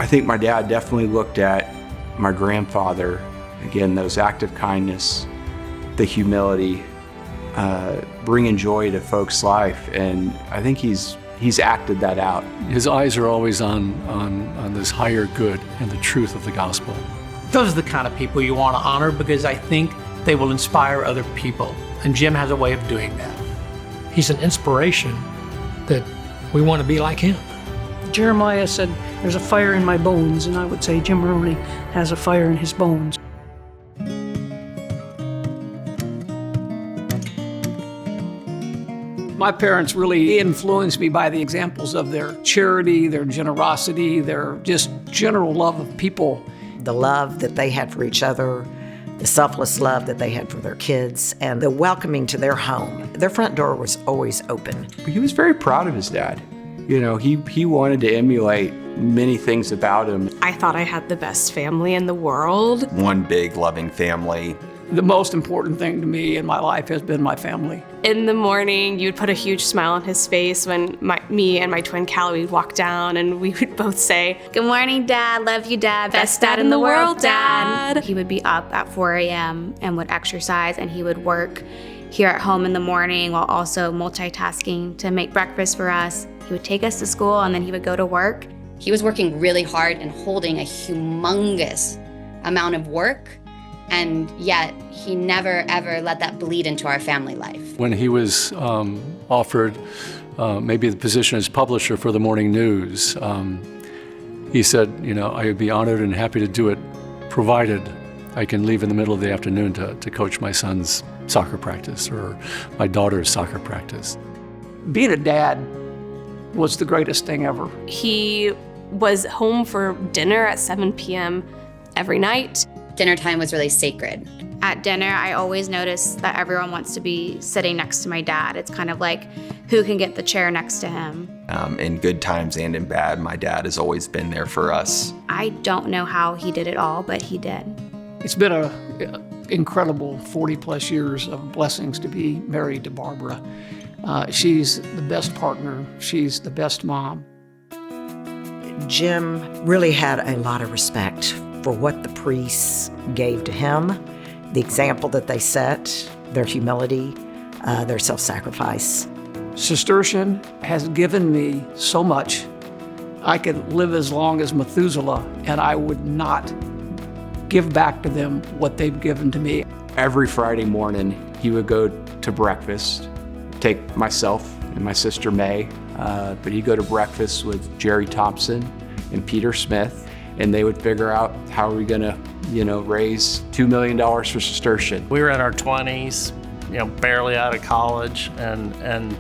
I think my dad definitely looked at my grandfather, again, those acts of kindness, the humility, bringing joy to folks' life, and I think he's acted that out. His eyes are always on this higher good and the truth of the gospel. Those are the kind of people you want to honor because I think they will inspire other people, and Jim has a way of doing that. He's an inspiration that we want to be like him. Jeremiah said, "There's a fire in my bones," and I would say Jim Moroney has a fire in his bones. My parents really influenced me by the examples of their charity, their generosity, their just general love of people. The love that they had for each other, the selfless love that they had for their kids, and the welcoming to their home. Their front door was always open. He was very proud of his dad. You know, he wanted to emulate many things about him. I thought I had the best family in the world. One big loving family. The most important thing to me in my life has been my family. In the morning, you'd put a huge smile on his face when me and my twin Callie would walk down, and we would both say, "Good morning, Dad. Love you, Dad. Best dad in the world, Dad." He would be up at 4 a.m. and would exercise, and he would work here at home in the morning while also multitasking to make breakfast for us. He would take us to school, and then he would go to work. He was working really hard and holding a humongous amount of work, and yet he never ever let that bleed into our family life. When he was offered maybe the position as publisher for the Morning News, he said, you know, I would be honored and happy to do it, provided I can leave in the middle of the afternoon to coach my son's soccer practice or my daughter's soccer practice. Being a dad was the greatest thing ever. He was home for dinner at 7 p.m. every night. Dinner time was really sacred. At dinner, I always notice that everyone wants to be sitting next to my dad. It's kind of like, who can get the chair next to him? In good times and in bad, my dad has always been there for us. I don't know how he did it all, but he did. It's been an incredible 40 plus years of blessings to be married to Barbara. She's the best partner. She's the best mom. Jim really had a lot of respect for what the priests gave to him, the example that they set, their humility, their self-sacrifice. Cistercian has given me so much. I could live as long as Methuselah, and I would not give back to them what they've given to me. Every Friday morning, he would go to breakfast, take myself and my sister May, but he'd go to breakfast with Jerry Thompson and Peter Smith, and they would figure out how are we gonna, raise $2 million for Cistercian. We were in our 20s, barely out of college, and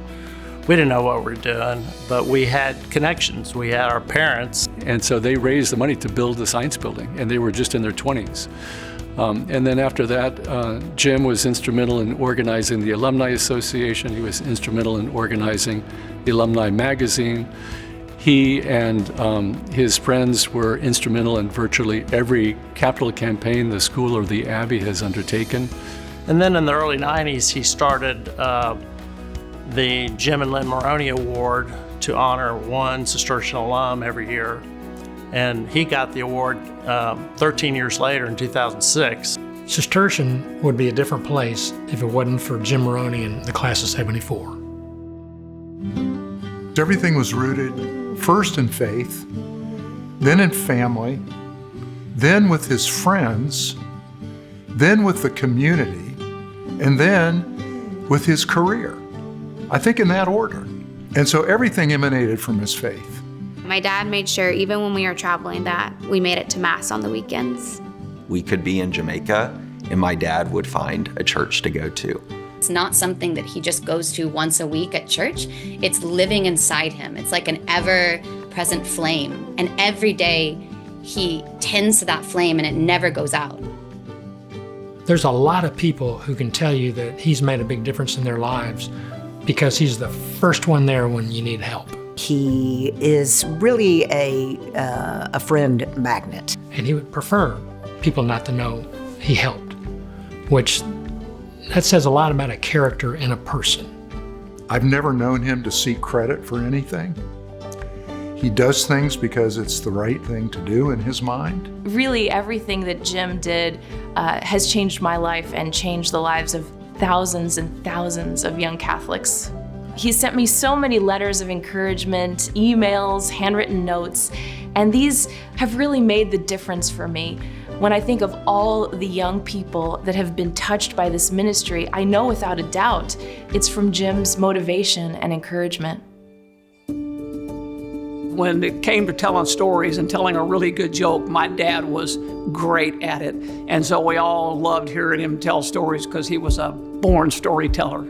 we didn't know what we were doing, but we had connections. We had our parents. And so they raised the money to build the science building, and they were just in their 20s. And then after that, Jim was instrumental in organizing the Alumni Association. He was instrumental in organizing the Alumni Magazine. He and his friends were instrumental in virtually every capital campaign the school or the Abbey has undertaken. And then in the early 90s, he started the Jim and Lynn Moroney Award to honor one Cistercian alum every year. And he got the award 13 years later in 2006. Cistercian would be a different place if it wasn't for Jim Moroney and the class of '74. Everything was rooted first in faith, then in family, then with his friends, then with the community, and then with his career. I think in that order. And so everything emanated from his faith. My dad made sure, even when we were traveling, that we made it to Mass on the weekends. We could be in Jamaica, and my dad would find a church to go to. It's not something that he just goes to once a week at church. It's living inside him. It's like an ever-present flame. And every day he tends to that flame and it never goes out. There's a lot of people who can tell you that he's made a big difference in their lives because he's the first one there when you need help. He is really a friend magnet. And he would prefer people not to know he helped, which that says a lot about a character and a person. I've never known him to seek credit for anything. He does things because it's the right thing to do in his mind. Really, everything that Jim did has changed my life and changed the lives of thousands and thousands of young Catholics. He sent me so many letters of encouragement, emails, handwritten notes, and these have really made the difference for me. When I think of all the young people that have been touched by this ministry, I know without a doubt it's from Jim's motivation and encouragement. When it came to telling stories and telling a really good joke, my dad was great at it. And so we all loved hearing him tell stories because he was a born storyteller.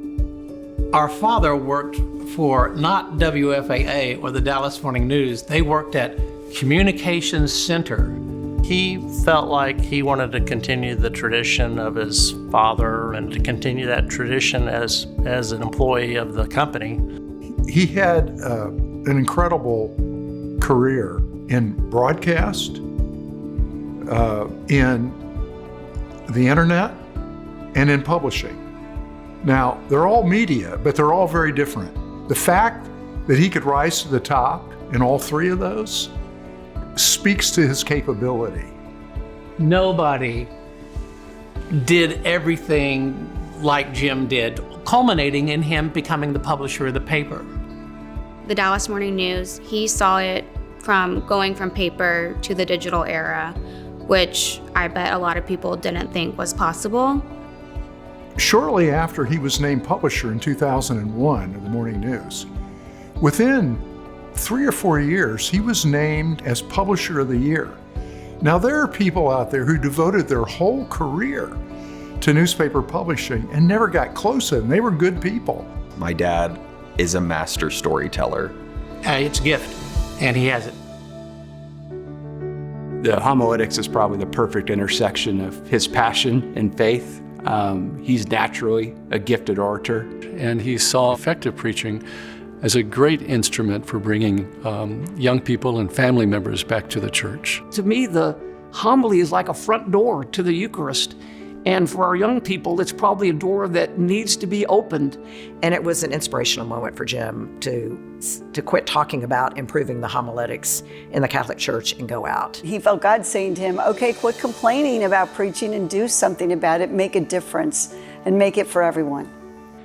Our father worked for not WFAA or the Dallas Morning News. They worked at Communications Center. He felt like he wanted to continue the tradition of his father and to continue that tradition as an employee of the company. He had an incredible career in broadcast, in the internet, and in publishing. Now, they're all media, but they're all very different. The fact that he could rise to the top in all three of those speaks to his capability. Nobody did everything like Jim did, culminating in him becoming the publisher of the paper. The Dallas Morning News, he saw it from going from paper to the digital era, which I bet a lot of people didn't think was possible. Shortly after he was named publisher in 2001 of the Morning News, within 3 or 4 years, he was named as Publisher of the Year. Now, there are people out there who devoted their whole career to newspaper publishing and never got close to them. They were good people. My dad is a master storyteller. It's a gift, and he has it. The homiletics is probably the perfect intersection of his passion and faith. He's naturally a gifted orator. And he saw effective preaching as a great instrument for bringing young people and family members back to the church. To me, the homily is like a front door to the Eucharist. And for our young people, it's probably a door that needs to be opened. And it was an inspirational moment for Jim to quit talking about improving the homiletics in the Catholic Church and go out. He felt God saying to him, okay, quit complaining about preaching and do something about it, make a difference, and make it for everyone.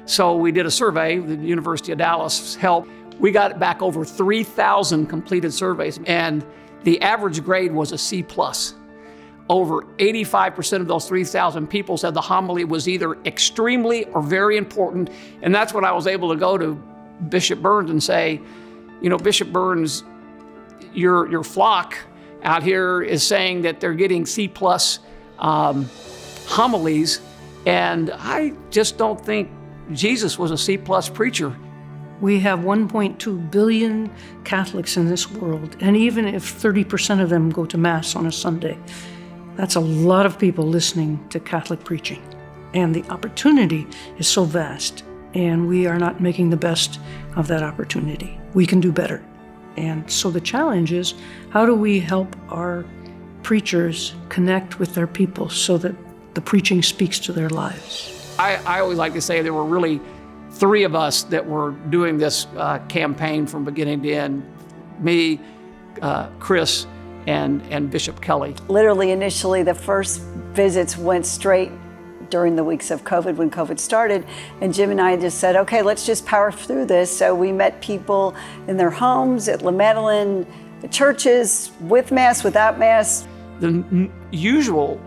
So we did a survey with the University of Dallas' help. We got back over 3,000 completed surveys, and the average grade was a C+. Over 85% of those 3,000 people said the homily was either extremely or very important, and that's when I was able to go to Bishop Burns and say, you know, Bishop Burns, your flock out here is saying that they're getting C+ homilies, and I just don't think Jesus was a C+ preacher. We have 1.2 billion Catholics in this world, and even if 30% of them go to Mass on a Sunday, that's a lot of people listening to Catholic preaching. And the opportunity is so vast, and we are not making the best of that opportunity. We can do better. And so the challenge is, how do we help our preachers connect with their people so that the preaching speaks to their lives? I always like to say there were really 3 of us that were doing this campaign from beginning to end. Me, Chris, and Bishop Kelly. Literally, initially, the first visits went straight during the weeks of COVID, when COVID started, and Jim and I just said, okay, let's just power through this. So we met people in their homes, at La Madeleine, the churches, with Mass, without Mass. The usual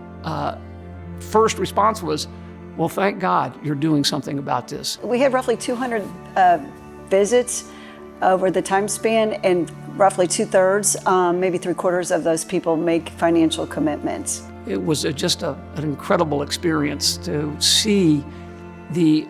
first response was, well, thank God you're doing something about this. We had roughly 200 visits over the time span, and roughly 2/3, maybe 3/4 of those people make financial commitments. It was just an incredible experience to see the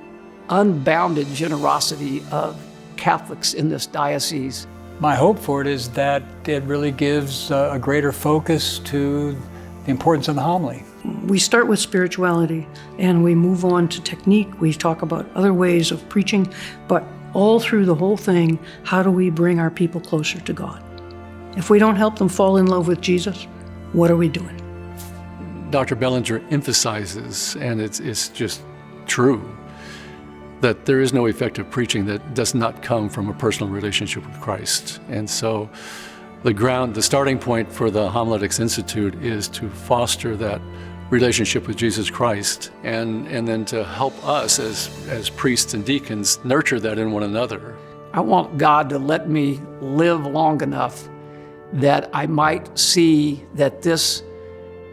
unbounded generosity of Catholics in this diocese. My hope for it is that it really gives a greater focus to the importance of the homily. We start with spirituality and we move on to technique. We talk about other ways of preaching, but all through the whole thing, how do we bring our people closer to God? If we don't help them fall in love with Jesus, what are we doing? Dr. Bellinger emphasizes, and it's just true, that there is no effective preaching that does not come from a personal relationship with Christ. And so the starting point for the Homiletics Institute is to foster that relationship with Jesus Christ, and then to help us as priests and deacons nurture that in one another. I want God to let me live long enough that I might see that this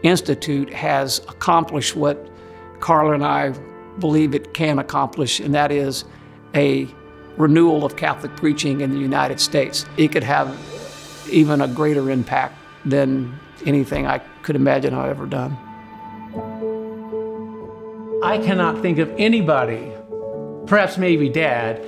institute has accomplished what Carla and I believe it can accomplish, and that is a renewal of Catholic preaching in the United States. It could have even a greater impact than anything I could imagine I've ever done. I cannot think of anybody, perhaps maybe Dad,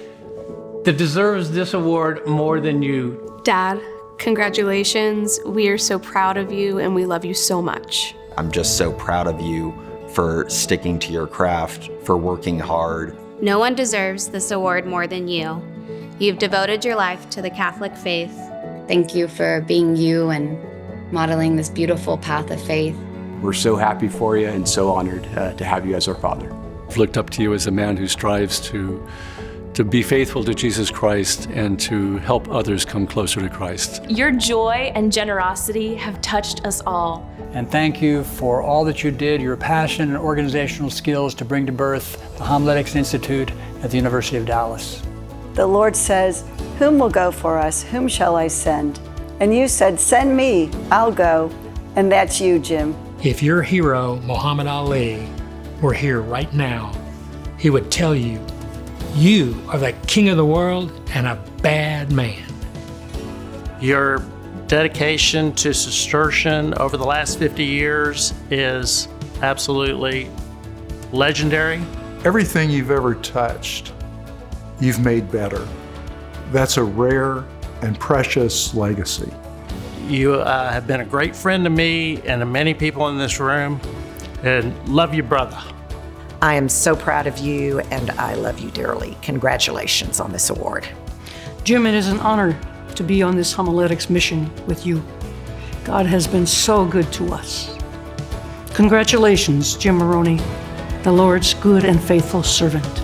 that deserves this award more than you. Dad, congratulations. We are so proud of you and we love you so much. I'm just so proud of you for sticking to your craft, for working hard. No one deserves this award more than you. You've devoted your life to the Catholic faith. Thank you for being you and modeling this beautiful path of faith. We're so happy for you and so honored to have you as our father. I've looked up to you as a man who strives to be faithful to Jesus Christ and to help others come closer to Christ. Your joy and generosity have touched us all. And thank you for all that you did, your passion and organizational skills to bring to birth the Homiletics Institute at the University of Dallas. The Lord says, "Whom will go for us? Whom shall I send?" And you said, "Send me, I'll go." And that's you, Jim. If your hero, Muhammad Ali, were here right now, he would tell you, you are the king of the world and a bad man. Your dedication to Cistercian over the last 50 years is absolutely legendary. Everything you've ever touched, you've made better. That's a rare and precious legacy. You have been a great friend to me and to many people in this room, and love you, brother. I am so proud of you, and I love you dearly. Congratulations on this award. Jim, it is an honor to be on this homiletics mission with you. God has been so good to us. Congratulations, Jim Moroney, the Lord's good and faithful servant.